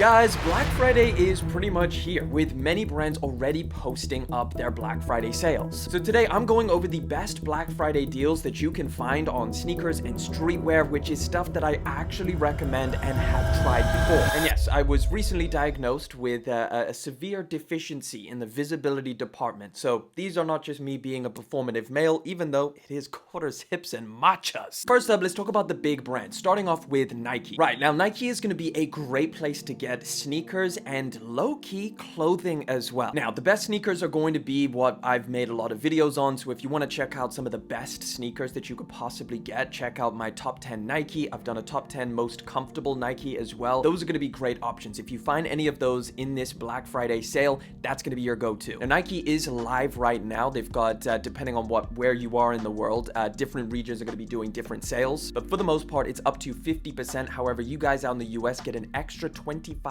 Guys, Black Friday is pretty much here, with many brands already posting up their Black Friday sales. So today I'm going over the best Black Friday deals that you can find on sneakers and streetwear, which is stuff that I actually recommend and have tried before. And yes, I was recently diagnosed with a severe deficiency in the visibility department. So these are not just me being a performative male, even though it is quarters, hips, and matchas. First up, let's talk about the big brands, starting off with Nike. Right, now Nike is going to be a great place to get sneakers and low-key clothing as well. Now, the best sneakers are going to be what I've made a lot of videos on, so if you want to check out some of the best sneakers that you could possibly get, check out my top 10 Nike. I've done a top 10 most comfortable Nike as well. Those are going to be great options. If you find any of those in this Black Friday sale, that's going to be your go-to. Now, Nike is live right now. They've got, depending on where you are in the world, different regions are going to be doing different sales, but for the most part, it's up to 50%. However, you guys out in the US get an extra 25%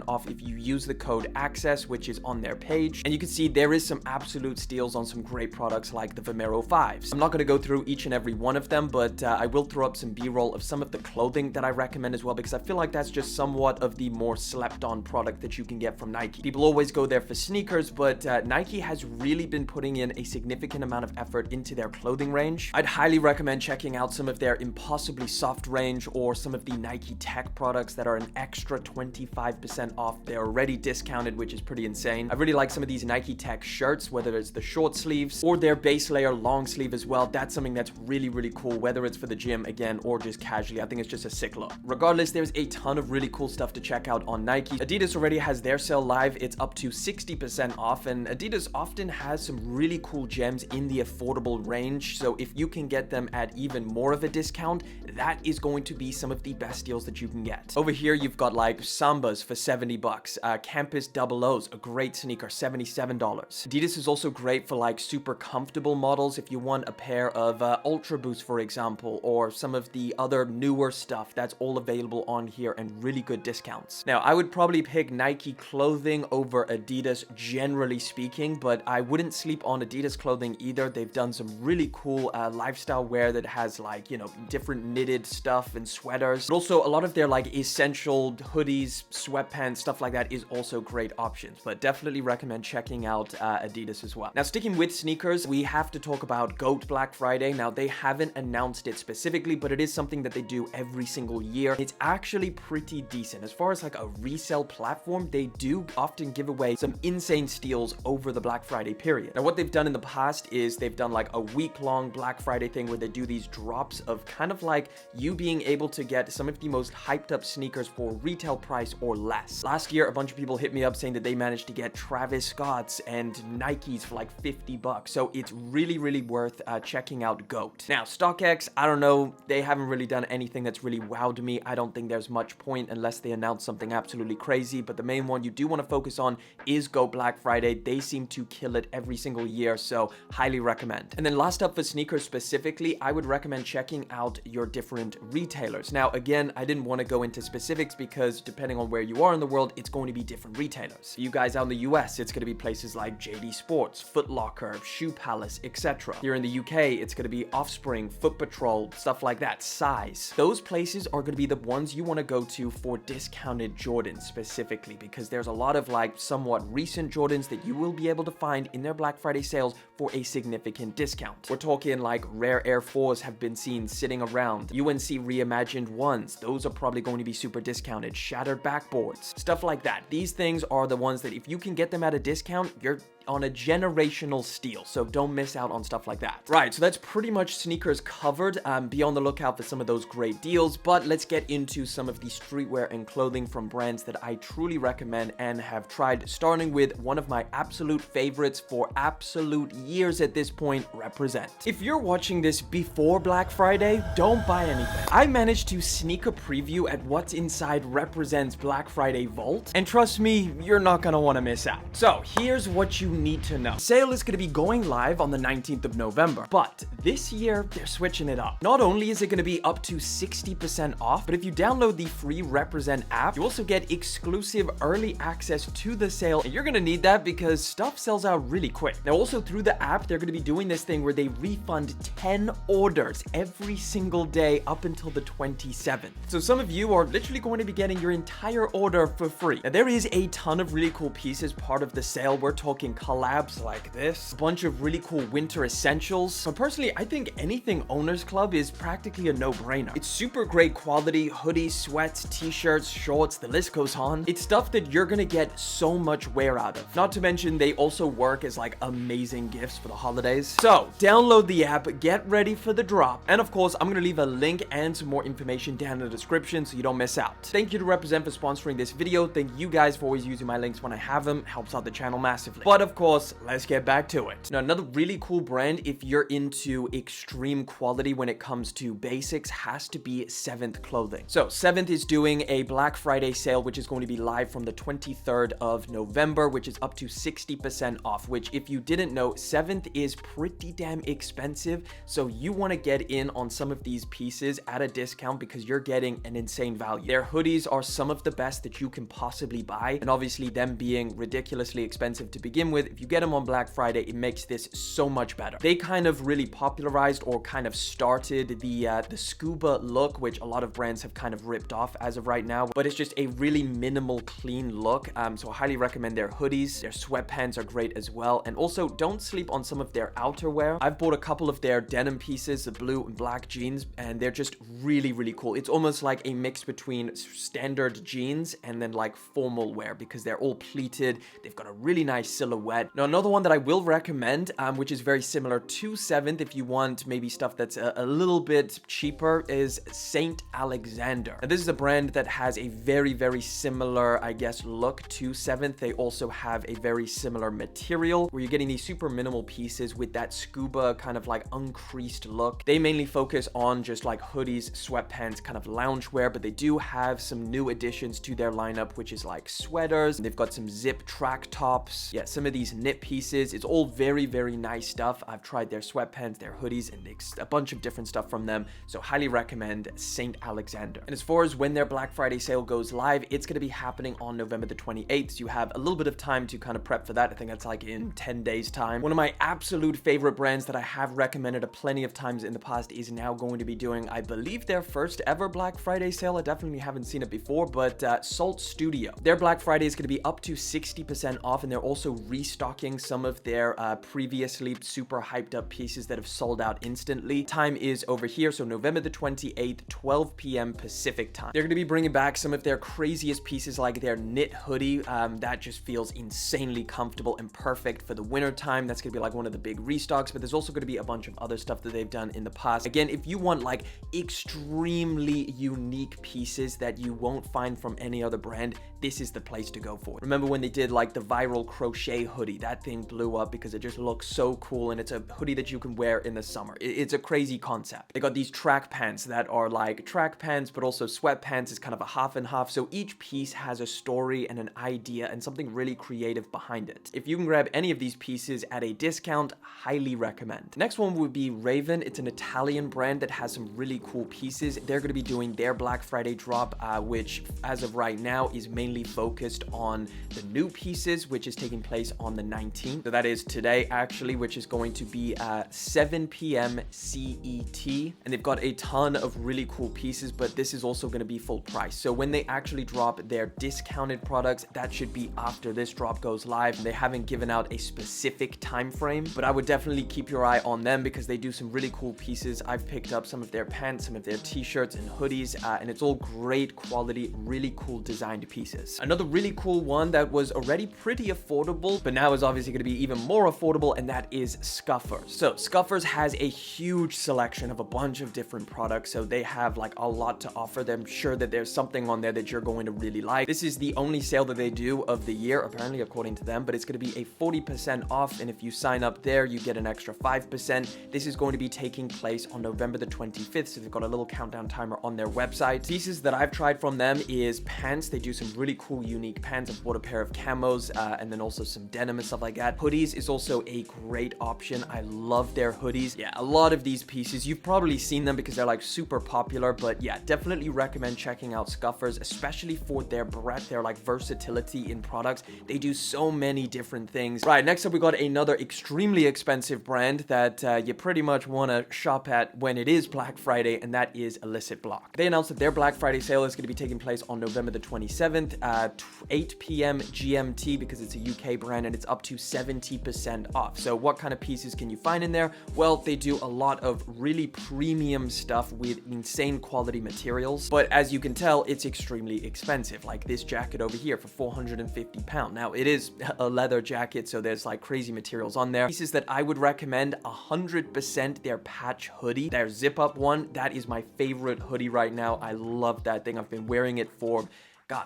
off if you use the code ACCESS, which is on their page. And you can see there is some absolute steals on some great products like the Vomero 5s. I'm not going to go through each and every one of them, but I will throw up some B-roll of some of the clothing that I recommend as well, because I feel like that's just somewhat of the more slept on product that you can get from Nike. People always go there for sneakers, but Nike has really been putting in a significant amount of effort into their clothing range. I'd highly recommend checking out some of their Impossibly Soft range or some of the Nike Tech products that are an extra 25% off. They're already discounted, which is pretty insane. I really like some of these Nike Tech shirts, whether it's the short sleeves or their base layer long sleeve as well. That's something that's really, really cool, whether it's for the gym again or just casually. I think it's just a sick look. Regardless, there's a ton of really cool stuff to check out on Nike. Adidas already has their sale live. It's up to 60% off, and Adidas often has some really cool gems in the affordable range. So if you can get them at even more of a discount, that is going to be some of the best deals that you can get. Over here, you've got like Sambas for 70 bucks, Campus Double O's, a great sneaker, $77. Adidas is also great for like super comfortable models. If you want a pair of Ultra Boost, for example, or some of the other newer stuff, that's all available on here and really good discounts. Now, I would probably pick Nike clothing over Adidas, generally speaking, but I wouldn't sleep on Adidas clothing either. They've done some really cool lifestyle wear that has like, you know, different knitted stuff and sweaters, but also a lot of their like essential hoodies, sweatpants, stuff like that is also great options, but definitely recommend checking out Adidas as well. Now, sticking with sneakers, we have to talk about GOAT Black Friday. Now, they haven't announced it specifically, but it is something that they do every single year. It's actually pretty decent. As far as like a resale platform, they do often give away some insane steals over the Black Friday period. Now, what they've done in the past is they've done like a week-long Black Friday thing where they do these drops of kind of like you being able to get some of the most hyped up sneakers for retail price or less. Last year, a bunch of people hit me up saying that they managed to get Travis Scott's and Nikes for like 50 bucks. So it's really, really worth checking out GOAT. Now, StockX, I don't know. They haven't really done anything that's really wowed me. I don't think there's much point unless they announce something absolutely crazy. But the main one you do want to focus on is GOAT Black Friday. They seem to kill it every single year, so highly recommend. And then last up for sneakers specifically, I would recommend checking out your different retailers. Now, again, I didn't want to go into specifics because depending on where you are in the world, it's going to be different retailers. You guys out in the US, it's going to be places like JD Sports, Foot Locker, Shoe Palace, etc. Here in the UK, it's going to be Offspring, Foot Patrol, stuff like that, Size. Those places are going to be the ones you want to go to for discounted Jordans specifically, because there's a lot of like somewhat recent Jordans that you will be able to find in their Black Friday sales for a significant discount. We're talking like rare Air 4s have been seen sitting around, UNC reimagined ones, those are probably going to be super discounted, shattered backboards, stuff like that. These things are the ones that if you can get them at a discount, you're on a generational steal, so don't miss out on stuff like that. Right, so that's pretty much sneakers covered. Be on the lookout for some of those great deals, but let's get into some of the streetwear and clothing from brands that I truly recommend and have tried, starting with one of my absolute favorites for absolute years at this point, Represent. If you're watching this before Black Friday, don't buy anything. I managed to sneak a preview at what's inside Represent's Black Friday vault, and trust me, you're not gonna want to miss out. So here's what you need to know. Sale is going to be going live on the 19th of November, but this year they're switching it up. Not only is it going to be up to 60% off, but if you download the free Represent app, you also get exclusive early access to the sale, and you're going to need that because stuff sells out really quick. Now, also through the app, they're going to be doing this thing where they refund 10 orders every single day up until the 27th. So some of you are literally going to be getting your entire order for free. Now, there is a ton of really cool pieces part of the sale. We're talking collabs like this, a bunch of really cool winter essentials. So personally, I think anything Owners Club is practically a no-brainer. It's super great quality hoodies, sweats, t-shirts, shorts, the list goes on. It's stuff that you're gonna get so much wear out of. Not to mention they also work as like amazing gifts for the holidays. So download the app, get ready for the drop, and of course I'm gonna leave a link and some more information down in the description so you don't miss out. Thank you to Represent for sponsoring this video. Thank you guys for always using my links when I have them. Helps out the channel massively. But of course, let's get back to it. Now, another really cool brand if you're into extreme quality when it comes to basics has to be 7th Clothing. So 7th is doing a Black Friday sale, which is going to be live from the 23rd of November, which is up to 60% off, which if you didn't know, 7th is pretty damn expensive. So you want to get in on some of these pieces at a discount because you're getting an insane value. Their hoodies are some of the best that you can possibly buy. And obviously them being ridiculously expensive to begin with, if you get them on Black Friday, it makes this so much better. They kind of really popularized or kind of started the scuba look, which a lot of brands have kind of ripped off as of right now, but it's just a really minimal, clean look. So I highly recommend their hoodies. Their sweatpants are great as well. And also don't sleep on some of their outerwear. I've bought a couple of their denim pieces, the blue and black jeans, and they're just really, really cool. It's almost like a mix between standard jeans and then like formal wear because they're all pleated. They've got a really nice silhouette. Now, another one that I will recommend, which is very similar to 7th if you want maybe stuff that's a little bit cheaper, is Saint Alexander. And this is a brand that has a very, very similar, I guess, look to 7th. They also have a very similar material where you're getting these super minimal pieces with that scuba kind of like uncreased look. They mainly focus on just like hoodies, sweatpants, kind of loungewear, but they do have some new additions to their lineup, which is like sweaters. They've got some zip track tops. Yeah, some of these knit pieces. It's all very, very nice stuff. I've tried their sweatpants, their hoodies, and a bunch of different stuff from them. So highly recommend Saint Alexander. And as far as when their Black Friday sale goes live, it's going to be happening on November the 28th. So you have a little bit of time to kind of prep for that. I think that's like in 10 days time. One of my absolute favorite brands that I have recommended plenty of times in the past is now going to be doing, I believe, their first ever Black Friday sale. I definitely haven't seen it before, but Salt Studio. Their Black Friday is going to be up to 60% off, and they're also restocking some of their previously super hyped up pieces that have sold out instantly. Time is over here, so November the 28th, 12 p.m. Pacific time. They're going to be bringing back some of their craziest pieces like their knit hoodie. That just feels insanely comfortable and perfect for the winter time. That's going to be like one of the big restocks, but there's also going to be a bunch of other stuff that they've done in the past. Again, if you want like extremely unique pieces that you won't find from any other brand, this is the place to go for. Remember when they did like the viral crochet hoodie? That thing blew up because it just looks so cool, and it's a hoodie that you can wear in the summer. It's a crazy concept. They got these track pants that are like track pants, but also sweatpants. It's kind of a half and half. So each piece has a story and an idea and something really creative behind it. If you can grab any of these pieces at a discount, highly recommend. Next one would be Raven. It's an Italian brand that has some really cool pieces. They're going to be doing their Black Friday drop, which as of right now is mainly focused on the new pieces, which is taking place on the 19th. So that is today actually, which is going to be 7 p.m. CET. And they've got a ton of really cool pieces, but this is also going to be full price. So when they actually drop their discounted products, that should be after this drop goes live. And they haven't given out a specific time frame, but I would definitely keep your eye on them because they do some really cool pieces. I've picked up some of their pants, some of their t-shirts and hoodies, and it's all great quality, really cool designed pieces. Another really cool one that was already pretty affordable, but now is obviously going to be even more affordable, and that is Scuffers. So Scuffers has a huge selection of a bunch of different products, so they have like a lot to offer. I'm sure that there's something on there that you're going to really like. This is the only sale that they do of the year, apparently, according to them, but it's going to be a 40% off, and if you sign up there, you get an extra 5%. This is going to be taking place on November the 25th, so they've got a little countdown timer on their website. Pieces that I've tried from them is pants. They do some really really cool, unique pants. I've bought a pair of camos and then also some denim and stuff like that. Hoodies is also a great option. I love their hoodies. Yeah, a lot of these pieces, you've probably seen them because they're like super popular, but yeah, definitely recommend checking out Scuffers, especially for their breadth, their like versatility in products. They do so many different things. Right, next up we got another extremely expensive brand that you pretty much want to shop at when it is Black Friday, and that is Illicit Block. They announced that their Black Friday sale is going to be taking place on November the 27th at 8 p.m. GMT because it's a UK brand, and it's up to 70% off. So what kind of pieces can you find in there? Well, they do a lot of really premium stuff with insane quality materials, but as you can tell, it's extremely expensive. Like this jacket over here for £450. Now it is a leather jacket, so there's like crazy materials on there. Pieces that I would recommend 100% their patch hoodie, their zip up one. That is my favorite hoodie right now. I love that thing. I've been wearing it for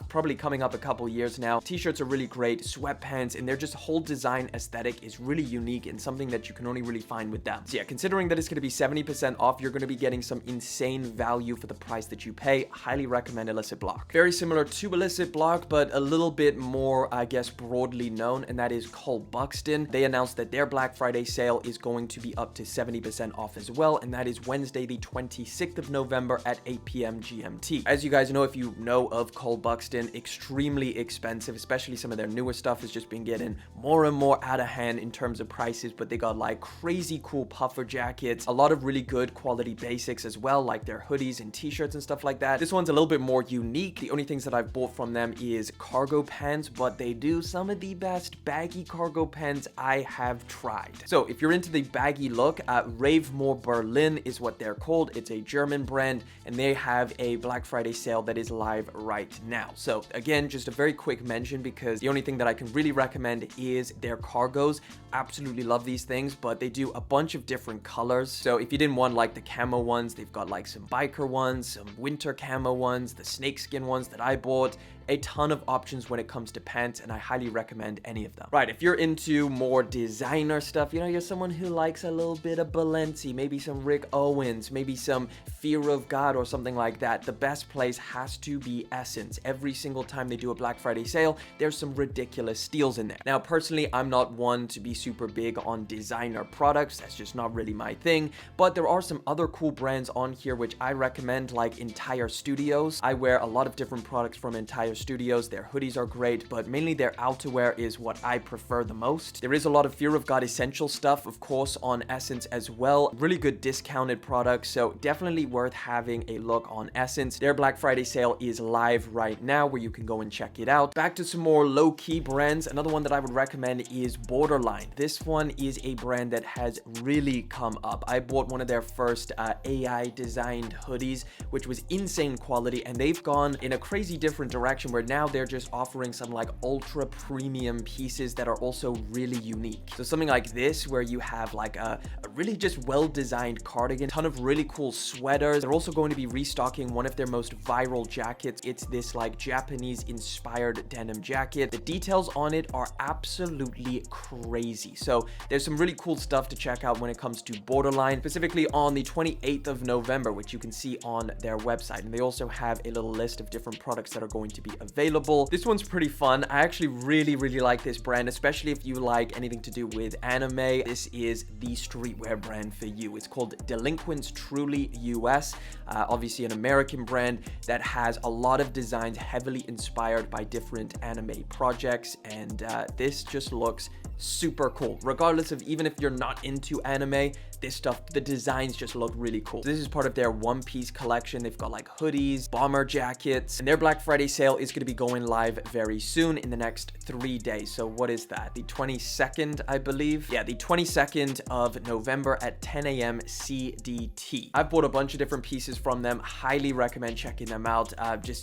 probably coming up a couple years now. T-shirts are really great, sweatpants, and their just whole design aesthetic is really unique and something that you can only really find with them. So yeah, considering that it's going to be 70% off, you're going to be getting some insane value for the price that you pay. Highly recommend Illicit Block. Very similar to Illicit Block, but a little bit more, I guess, broadly known, and that is Cole Buxton. They announced that their Black Friday sale is going to be up to 70% off as well, and that is Wednesday the 26th of November at 8 p.m. GMT. As you guys know, if you know of Cole Buxton, extremely expensive, especially some of their newer stuff has just been getting more and more out of hand in terms of prices, but they got like crazy cool puffer jackets, a lot of really good quality basics as well, like their hoodies and t-shirts and stuff like that. This one's a little bit more unique. The only things that I've bought from them is cargo pants, but they do some of the best baggy cargo pants I have tried. So if you're into the baggy look, Rave More Berlin is what they're called. It's a German brand, and they have a Black Friday sale that is live right now. So again, just a very quick mention because the only thing that I can really recommend is their cargos. Absolutely love these things, but they do a bunch of different colors. So if you didn't want like the camo ones, they've got like some biker ones, some winter camo ones, the snakeskin ones that I bought. A ton of options when it comes to pants, and I highly recommend any of them. Right, if you're into more designer stuff, you know, you're someone who likes a little bit of Balenci, maybe some Rick Owens, maybe some Fear of God or something like that, the best place has to be Essence. Every single time they do a Black Friday sale, there's some ridiculous steals in there. Now, personally, I'm not one to be super big on designer products. That's just not really my thing, but there are some other cool brands on here which I recommend, like Entire Studios. I wear a lot of different products from Entire Studios. Their hoodies are great, but mainly their outerwear is what I prefer the most. There is a lot of Fear of God essential stuff, of course, on Essence as well. Really good discounted products, so definitely worth having a look on Essence. Their Black Friday sale is live right now where you can go and check it out. Back to some more low-key brands. Another one that I would recommend is Borderline. This one is a brand that has really come up. I bought one of their first AI designed hoodies, which was insane quality, and they've gone in a crazy different direction where now they're just offering some like ultra premium pieces that are also really unique. So something like this where you have like a really just well-designed cardigan, ton of really cool sweaters. They're also going to be restocking one of their most viral jackets. It's this like Japanese inspired denim jacket. The details on it are absolutely crazy. So there's some really cool stuff to check out when it comes to Borderline, specifically on the 28th of November, which you can see on their website. And they also have a little list of different products that are going to be available. This one's pretty fun. I actually really like this brand, especially if you like anything to do with anime. This is the streetwear brand for you. It's called Delinquents Truly US. Obviously an American brand that has a lot of designs heavily inspired by different anime projects, and this just looks super cool. Regardless of even if you're not into anime, this stuff, the designs just look really cool. So this is part of their One Piece collection. They've got like hoodies, bomber jackets, and their Black Friday sale is going to be going live very soon in the next 3 days. So what is that? The 22nd, I believe. Yeah, the 22nd of November at 10 a.m. CDT. I've bought a bunch of different pieces from them. Highly recommend checking them out.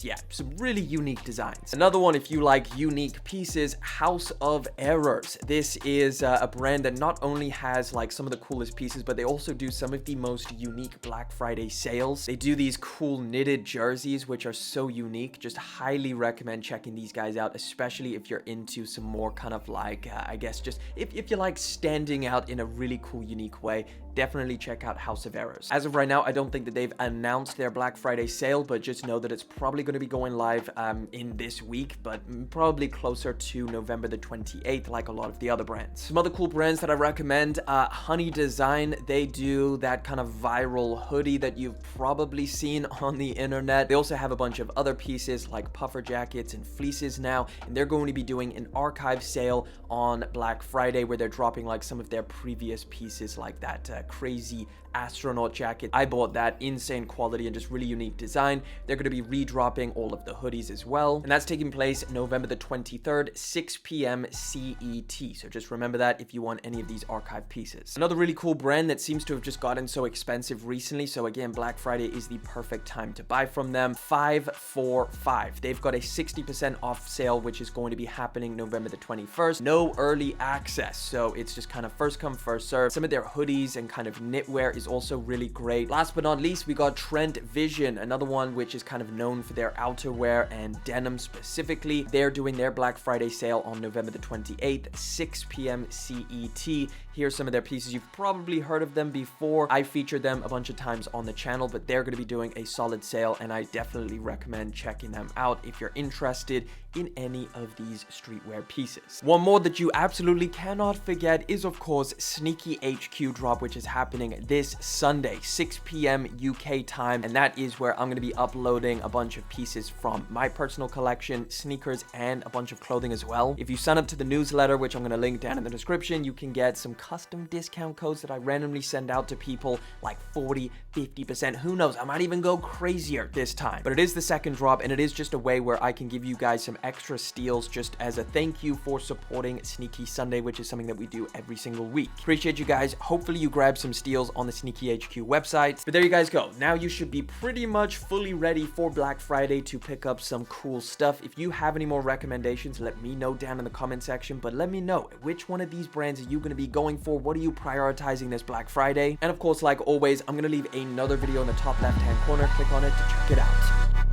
Yeah, some really unique designs. Another one, if you like unique pieces, House of Errors. This is a brand that not only has like some of the coolest pieces, but they also do some of the most unique Black Friday sales. They do these cool knitted jerseys, which are so unique. Just highly recommend checking these guys out, especially if you're into some more kind of like, I guess, just if you like standing out in a really cool, unique way. Definitely check out House of Errors. As of right now, I don't think that they've announced their Black Friday sale, but just know that it's probably going to be going live in this week, but probably closer to November the 28th, like a lot of the other brands. Some other cool brands that I recommend, Honey Design. They do that kind of viral hoodie that you've probably seen on the internet. They also have a bunch of other pieces like puffer jackets and fleeces now, and they're going to be doing an archive sale on Black Friday where they're dropping like some of their previous pieces, like that crazy astronaut jacket. I bought that, insane quality and just really unique design. They're going to be redropping all of the hoodies as well, and that's taking place November the 23rd, 6 p.m. CET. So just remember that if you want any of these archive pieces. Another really cool brand that seems to have just gotten so expensive recently, so again, Black Friday is the perfect time to buy from them. 545. They've got a 60% off sale, which is going to be happening November the 21st. No early access, so it's just kind of first come, first serve. Some of their hoodies and kind of knitwear is also really great. Last but not least, we got Trend Vision, another one which is kind of known for their outerwear and denim specifically. They're doing their Black Friday sale on November the 28th, 6 p.m. CET. Here's some of their pieces. You've probably heard of them before. I featured them a bunch of times on the channel, but they're going to be doing a solid sale, and I definitely recommend checking them out if you're interested in any of these streetwear pieces. One more that you absolutely cannot forget is, of course, Sneaky HQ drop, which is happening this Sunday, 6 p.m. UK time, and that is where I'm going to be uploading a bunch of pieces from my personal collection, sneakers, and a bunch of clothing as well. If you sign up to the newsletter, which I'm going to link down in the description, you can get some custom discount codes that I randomly send out to people, like 40, 50%. Who knows? I might even go crazier this time. But it is the second drop, and it is just a way where I can give you guys some extra steals just as a thank you for supporting Sneaky Sunday, which is something that we do every single week. Appreciate you guys. Hopefully you grab some steals on the Sneaky HQ website. But there you guys go. Now you should be pretty much fully ready for Black Friday to pick up some cool stuff. If you have any more recommendations, let me know down in the comment section, but let me know which one of these brands are you going to be going for? What are you prioritizing this Black Friday? And of course, like always, I'm going to leave another video in the top left hand corner. Click on it to check it out.